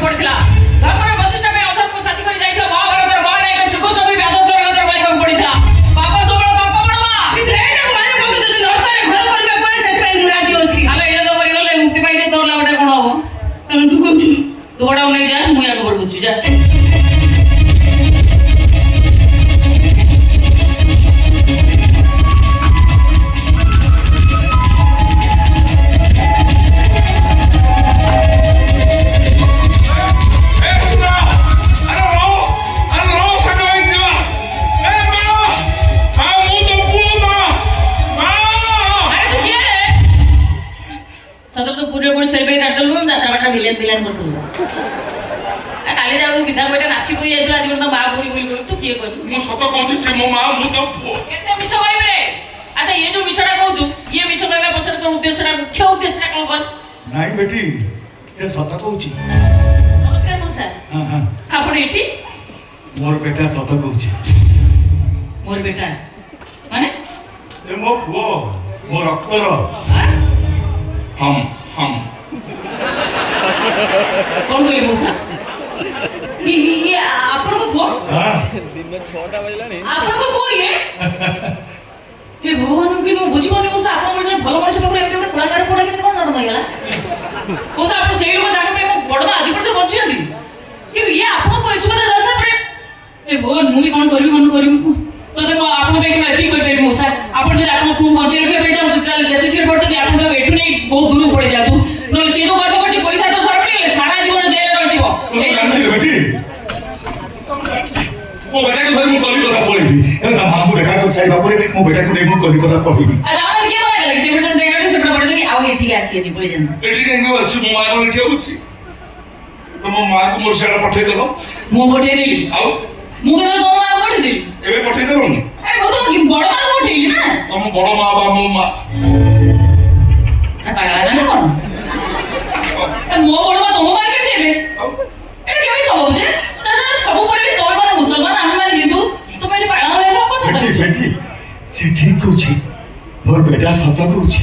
ପଡିଥିଲା। ଧର୍ମର ପ୍ରତିଷ୍ଠା ପାଇଁ ଅଧର୍ମକୁ ସାଥୀ କରି ଯାଇଥିଲା ମହାଭାରତର ମହାନାୟକ ଶ୍ରୀକୃଷ୍ଣ ବି ବ୍ୟାଧ ସ୍ୱର୍ଗଦ୍ୱାର ମାରିବାକୁ ପଡିଥିଲା। ବାପ ସବୁବେଳେ ବାପ ବଡ ମା। ଏଇଟାକୁ ମାନେ ମୋତେ ଯଦି ନର୍ତ୍ତରେ ଘର କରିବାକୁ ହୁଏ ସେଥିପାଇଁ ମୁଁ ରାଜି ଅଛି। ଆମେ ଏଇଟା ତ ମରିଗଲେ ମୁକ୍ତି ପାଇଲେ ତୋର ଲାଭଟା କଣ ହବ? ତୁ କହୁଛୁ ତୁ ବଡାକୁ ନେଇ ଯା, ମୁଁ ୟାକୁ ବଡ ବୁଝୁଛି ଯା। ବିଲାନ କରୁଥିଲୁ କାଲି ଯାଉ ବିଧା ଗୋଟେ ନାଚି ପଇ ଯାଇଥିଲା ଆଜି ତ ମା ବୁଲି ବୁଲି ତୁ କିଏ କହିଲୁ? ମୁଁ ସତ କହୁଛି ସେ ମୋ ମା ମୁଁ ତ ପୁଅ। କେତେ ମିଛ କହିବି ରେ? ଆଚ୍ଛା ଇଏ ଯୋଉ ମିଛଟା କହୁଛୁ ଇଏ ମିଛ କହିବା ପଛରେ ତୋର ଉଦ୍ଦେଶ୍ୟଟା ମୁଖ୍ୟ ଉଦ୍ଦେଶ୍ୟଟା କଣ କହ? ନାଇଁ ବେଟି ସେ ସତ କହୁଛି। ନମସ୍କାର ମଉସା। ଆପଣ ଏଠି? ମୋର ବେଟା ସତ କହୁଛି। ମୋର ବେଟା ମାନେ? ସେ ମୋ ପୁଅ ମୋ ରକ୍ତର। ହମ୍ ହମ୍ କଣ କହିଲେ ମଉସା? ଇଏ ଆପଣଙ୍କ ପୁଅ? दिन 6टा बजलानी ଆପଣଙ୍କ ପୁଅ ଇଏ? ହେ ଭଗବାନ କିନ୍ତୁ ମୁଁ ବୁଝିପାରୁନି ମଉସା ଆପଣ ଗୋଟେ ଭଲ ମଣିଷ ପାଖରେ ଏମିତି ଗୋଟେ କଳାକାର ପଡା କେମିତି କଣ ଜନ୍ମ ହେଇଗଲା? ମଉସା ଆପଣ ସେଇ ଲୋକ ଜାଣିବା ପାଇଁ ମୋ ବଡ ମା ଆଜି ପର୍ଯ୍ୟନ୍ତ ବଞ୍ଚିଛନ୍ତି କିନ୍ତୁ ଇଏ ଆପଣଙ୍କ ବୟସ କଥା ଦଶ ପରେ ଏ ଭଗବାନ ମୁଁ ବି କଣ କରିବି କଣ କରିବି ତତେ ମୁଁ ଆପଣଙ୍କ ପାଇଁ କେବଳ ଏତିକି କହିପାରିବି ମଉସା ଆପଣ ଯଦି ଆପଣଙ୍କ ପୁଅ ବଞ୍ଚେଇ ରଖିବା ପାଇଁ ଚାହୁଁଛନ୍ତି ତାହେଲେ ଯେତେ ଶୀଘ୍ର ପଡୁଛନ୍ତି ଆପଣ ତାକୁ ଏଠୁ ନେଇ ବହୁତ ଦୂରକୁ ପଳେଇ ଯାଆନ୍ତୁ ନହେଲେ ସେ ଯୋଉ କର୍ମ କରୁଛି ପଇସା ତ ଧରା ପଡିଗଲେ ସାରା ଜୀବନ ଜେଲରେ ରହିଯିବ। ବେଟି ମୋ ବେଟାକୁ ଧରି ମୁଁ କଲିକତା ପଳେଇବି ତା ମାଆକୁ ଦେଖା କରି ସାରିବା ପରେ ମୋ ବେଟାକୁ ନେଇ ମୁଁ କଲିକତା ପଳେଇବି। ଆଉ ଏଠିକି ଆସିବେନି ପଳେଇ ଯାଆନ୍ତୁ। ଏଠି କାହିଁକି ଆସିଛୁ ମୋ ମା କଣ ଏଠି ହେଉଛି ତ ମୋ ମାଆକୁ ମୋର ସିଆଡ଼େ ପଠେଇଦେଲ। ମୁଁ ପଠେଇଦେଲି ଆଉ ମୁଁ କେତେବେଳେ ତମ ମାଆକୁ ପଠେଇଦେଲି? ଏବେ ପଠେଇଦେଲନି? ମୁଁ ତ ବଡ ମାଆକୁ ପଠେଇଲି ନା। ତମ ବଡ ମା ବା ମୋ ମା ପାଗଳା ନା କଣ? ମୋ ବଡ ମା ତମ ମା କେମିତି ହେବେ? এটা কেমন সম্ভব যে তাছাড়া সব পরে তুমি মানে মুসলমান আমি মানে হিন্দু তুমি এটি পাগলা হয়ে যাও কথা বেটি বেটি সে ঠিক কହୁଛି ମୋର ବେଟା ସତ କହୁଛି।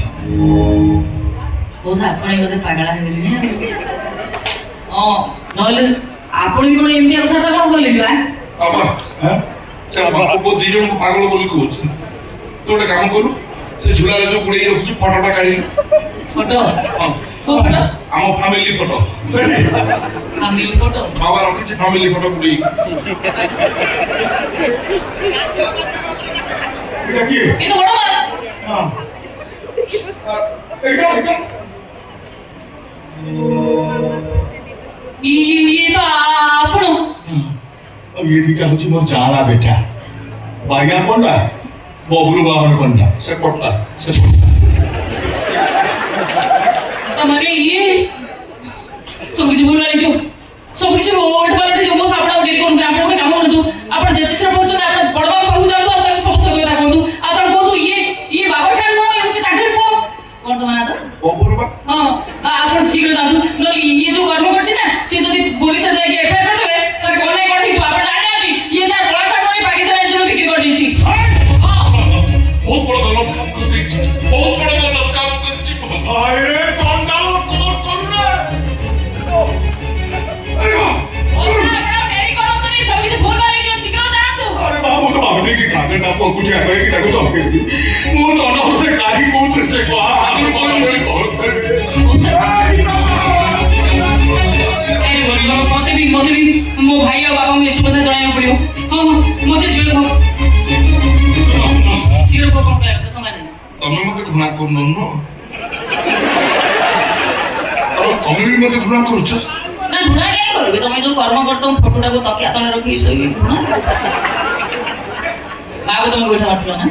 ବହୁତ ଆପଣ ବୋଧେ ପାଗଳା ହେଇଗଲେଣି ହଁ ନହେଲେ ଆପଣ କଣ ଏମିତି କଥାଟା କଣ କଲେଣି ବା? ବାବା ସେ ବାପା ଦି ଜଣଙ୍କୁ ପାଗଳ ବୋଲି କହୁଛି। ତୁ ଗୋଟେ କାମ କରୁ ସେ ଝୁଲାରେ ଯୋଉ ଗୁଡେଇ ରଖୁଛୁ ଫଟୋଟା କାଢିଲୁ। ଫଟୋ? ହଁ କୋଉ ଫଟୋ? ଆମ ଫ୍ୟାମିଲି ଫଟୋ। Family photo? ବାବା ରଖିଛି ଫ୍ୟାମିଲି ଫଟୋ ଗୁଡେଇ। এটা কি? এটা বড় মা। হ্যাঁ এইটা এইটা ଇଏ ତ ଆପଣ? ये दिटा हूँ मोर जाना बेटा बाइया पंडा बबलू बाहन पंडा से पट्टा से पट्टा તમારે ये सब কিছু বলবা লিখো सब কিছু ওট পালটে जो मोस आपडा ओडी कोन आपण को काम करदु आपण जति से बोलतो आपण बडवा पाहू जातो आ सब सब राखंदु आ त कोदु ये बाबर खान नो होची ताकर को कोन तो माना तो बबलू बा हां आपण शीघ्र जातु न ये जो कर्म करछि ना से जदी पुलिस जाय के एफआईआर करबे तार कोन नाही कोन हिजो आपण जानि आली ये ना बड़ा सा कोई पाकिस्तान जो बिक्री कर दीछि बहुत बड़ा गलत काम कर दीछि बहुत बड़ा गलत काम कर दीछि भाई रे चंडाल कोन करू रे अरे बाबू तो भावने की कागज ना को कुछ है कि ताको तो मु चंडाल से काही को से को आदमी कोन नहीं कॉल कर मते भी मो भाई और बाबा में सुबह जणाया पड़ियो हां मते जोय हो सिरो को कोन पे समय नहीं तमे मते घृणा करन न अरे तमे भी मते घृणा करूछ ना घृणा नहीं करबे तमे जो कर्म करतम फोटोटा को तकिया तळे रखी सोइबे घृणा बाबू तुम गोठा मारलो ना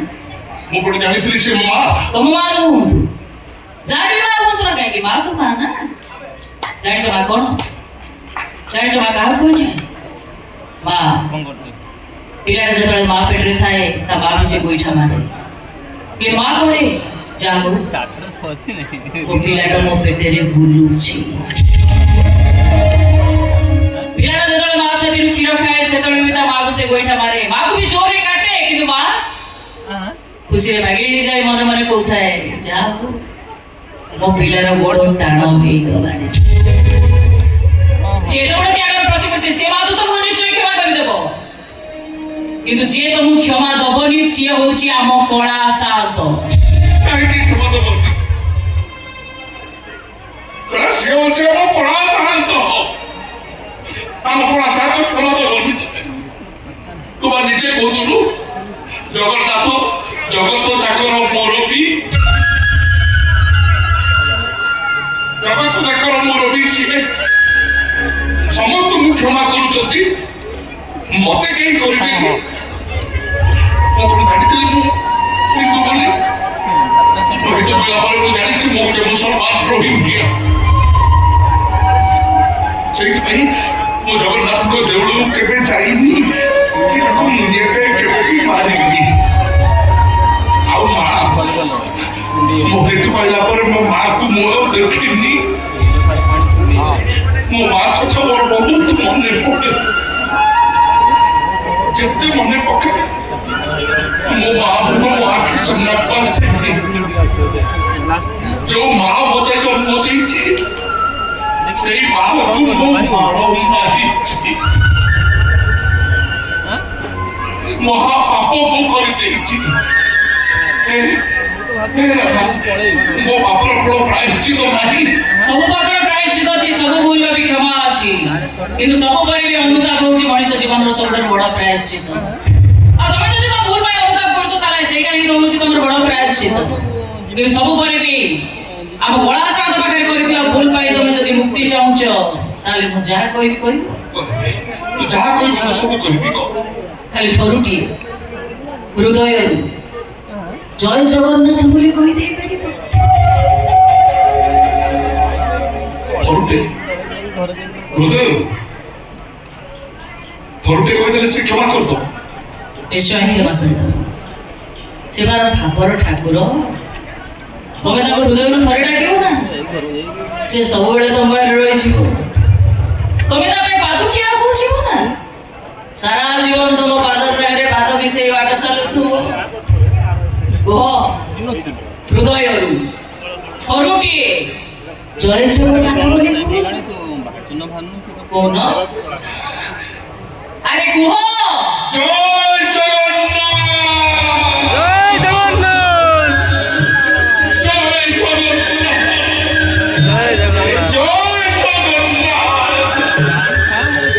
मु कोड जानिथिली से मां तुम मारू तू जानी मां हो तोरा काहे की मां तो मां ना जानि छ मां कोन जानि छ मां काहे कोछ मां पिलाटा जतळे मां पेटरे थाए ता बाबू से गोइठा मारे के मां कहे जागो वो पिलाटा मो पेटेरे बुलुछि पिलाटा जतळे मां छेती खीर खाए सेतळे भी ता बाबू से गोइठा मारे मां को भी जोरे काटे किंतु मां खुशी रे भागी जाय मने मने कोथाए जागो मो पिलारा गोड़ टाणो हेई गलानी ଯେତେ ବଡ଼ ତ୍ୟାଗର ପ୍ରତିମୂର୍ତ୍ତି ସେ ମା ତ ତମକୁ ନିଶ୍ଚୟ କ୍ଷମା କରିଦେବ, କିନ୍ତୁ ଯିଏ ତମକୁ କ୍ଷମା ଦବନି ସିଏ ହଉଛି ଆମ କଳା ସାନ୍ତ। କାହିଁକି କ୍ଷମା ଦବନି? ସେ ହଉଛି ଆମ କଳା ସାନ୍ତ। ଆମ କଳା ସାନ୍ତ କ୍ଷମା ଦବନି ତତେ। ତୁ ବା ନିଜେ କହୁଥିଲୁ ଜଗନ୍ନାଥ ଜଗତ ଚାକର ମୁରବୀ, ଜଗତ ଚାକର ମୁରବୀ ସିଏ ସମସ୍ତଙ୍କୁ କ୍ଷମା କରୁଛନ୍ତି, ମତେ କେହି କରିବେନି। ମୁଁ କଣ ଜାଣିଥିଲି ମୁଁ ହିନ୍ଦୁ ବୋଲି? ମୁଁ ହିନ୍ଦୁ ପିଲା ପରେ ମୁଁ ଜାଣିଛି ମୁଁ ଗୋଟେ ମୁସଲମାନ ରୋହିଙ୍ଗ୍ୟା। ସେଇଥିପାଇଁ ମୁଁ ଜଗନ୍ନାଥଙ୍କ ଦେଉଳକୁ କେବେ ଯାଇନି, କି ତାକୁ ମୁଣ୍ଡିଆଟେ କେବେ ବି ମାରିନି। ଆଉ ମା ମୁଁ ଦେଖି ପାଇଲା ପରେ ମୋ ମାକୁ ମୁଁ ଆଉ ଦେଖିନି। ମୋ ମା କଥା ମୋର ବହୁତ ମନେ ପଡେ। ଯେତେ ମନେ ପକାଏ ମୋ ମା ମୋ ଆଖି ସାମ୍ନାକୁ ଆସେନି। ଯୋଉ ମା ମତେ ଜନ୍ମ ଦେଇଛି ସେଇ ମାକୁ ମୁଁ ମାଡ଼ ମାରିଛି। ମହାପାପ ମୁଁ କରିଦେଇଛି। ମୋ ପାପର ଫଳ ପ୍ରାୟଶ୍ଚିତ ନାହିଁ। ସବୁ ପାପର ପ୍ରାୟଶ୍ଚିତ ଅଛି, ସବୁ ଭୁଲର ବି କ୍ଷମା ଅଛି, କିନ୍ତୁ ସବୁ ପରେ ବି ଅନୁତାପ ହେଉଛି ମଣିଷ ଜୀବନର ସବୁଠାରୁ ବଡ଼ ପ୍ରାୟଶ୍ଚିତ। ଆଉ ତମେ ଯଦି ତମ ଭୁଲ ପାଇଁ ଅନୁତାପ କରୁଛ ତାହେଲେ ସେଇଟା ହିଁ ରହୁଛି ତମର ବଡ଼ ପ୍ରାୟଶ୍ଚିତ। କିନ୍ତୁ ସବୁ ପରେ ବି ଆମ କଳା ସାନ୍ତ ପାଖରେ କରିଥିବା ଭୁଲ ପାଇଁ ତମେ ଯଦି ମୁକ୍ତି ଚାହୁଁଛ ତାହେଲେ ମୁଁ ଯାହା କହିବି କହିବି। ତୁ ଯାହା କହିବୁ ମୁଁ ସବୁ କହିବି। ଖାଲି ଥରୁଟିଏ ହୃଦୟରୁ ଜୟ ଜଗନ୍ନାଥ ବୋଲି କହିଦେଇପାରିବ। ଥରୁଟେ ହୃଦୟରୁ ଥରୁଟେ କହିଦେଲେ ସେ କ୍ଷମା କରିଦବ। ନିଶ୍ଚୟ କ୍ଷମା କରିଦେବ। ସେ ବାର ଠାକୁର ଠାକୁର, ତମେ ତାଙ୍କ ହୃଦୟରୁ ଥରେ ଡାକିବ ନା ସେ ସବୁବେଳେ ତମ ପାଖରେ ରହିଯିବ। ତମେ ତା ପାଇଁ ପାଦୁକିଆ ବୁଝିବ ନା, ସାରା ଜୀବନ ତମ ପାଦ ସାଙ୍ଗରେ ପାଦ ମିଶେଇ ବାଟ ଚାଲୁଥିବ। କୁହ ହୃଦୟରୁ ଥରୁଟିଏ ଜୟ ଜଗନ୍ନାଥ ବୋଲି କହୁନ। ଆରେ କୁହ ଜୟ ଜଗନ୍ନାଥ, ଜୟ ଜଗନ୍ନାଥ, ଜୟ ଜଗନ୍ନାଥ, ଜୟ ଜଗନ୍ନାଥ। ଜୟ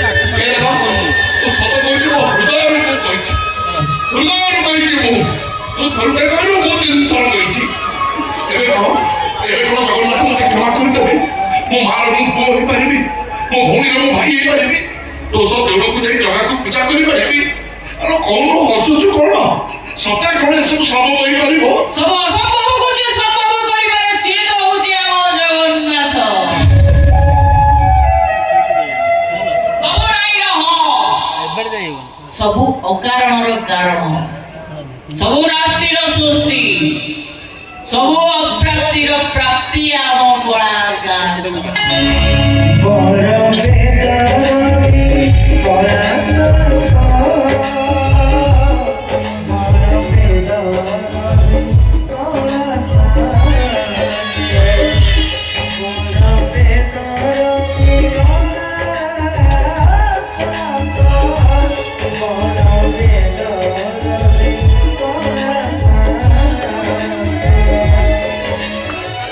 ଜଗନ୍ନାଥ। ତୁ ସତ କହିଛୁ, ମୋ ହୃଦୟରୁ ମୁଁ କହିଛି, ହୃଦୟରୁ କହିଛି ମୁଁ। ତୁ ଥରୁଟେ କହିଲୁ, ମୁଁ 3 ଥର କହିଛି। ଏବେ କଣ ଜଗନ୍ନାଥ ମତେ କ୍ଷମା କରିଦେବେ? ମୋ ମାର ମୁଁ ପୁଅ ହେଇପାରିବି, ମୋ ଭଉଣୀର ମୁଁ ଭାଇ ହେଇପାରିବି, ଦୋଷ ଦେଉଳକୁ ଯାଇ ଜଗାକୁ ପୂଜା କରିପାରିବି। ଆରେ କଣ ହସୁଛୁ କଣ? ସତରେ କଣ ଏସବୁ ସମ୍ଭବ ହେଇପାରିବ? ସବୁ ଅସମ୍ଭବ କହୁଛି ସମ୍ଭବ କରିବାରେ ସିଏ ତ ହଉଛି ଆମ ଜଗନ୍ନାଥ। ସବୁ ନାଇଁର ହଁ, ସବୁ ଅକାରଣର କାରଣ, ସବୁ ନାସ୍ତିର ସୃଷ୍ଟି, ସବୁ ଅପ୍ରାପ୍ତିର ପ୍ରାପ୍ତି ଆମ କଳା ସାନ୍ତ।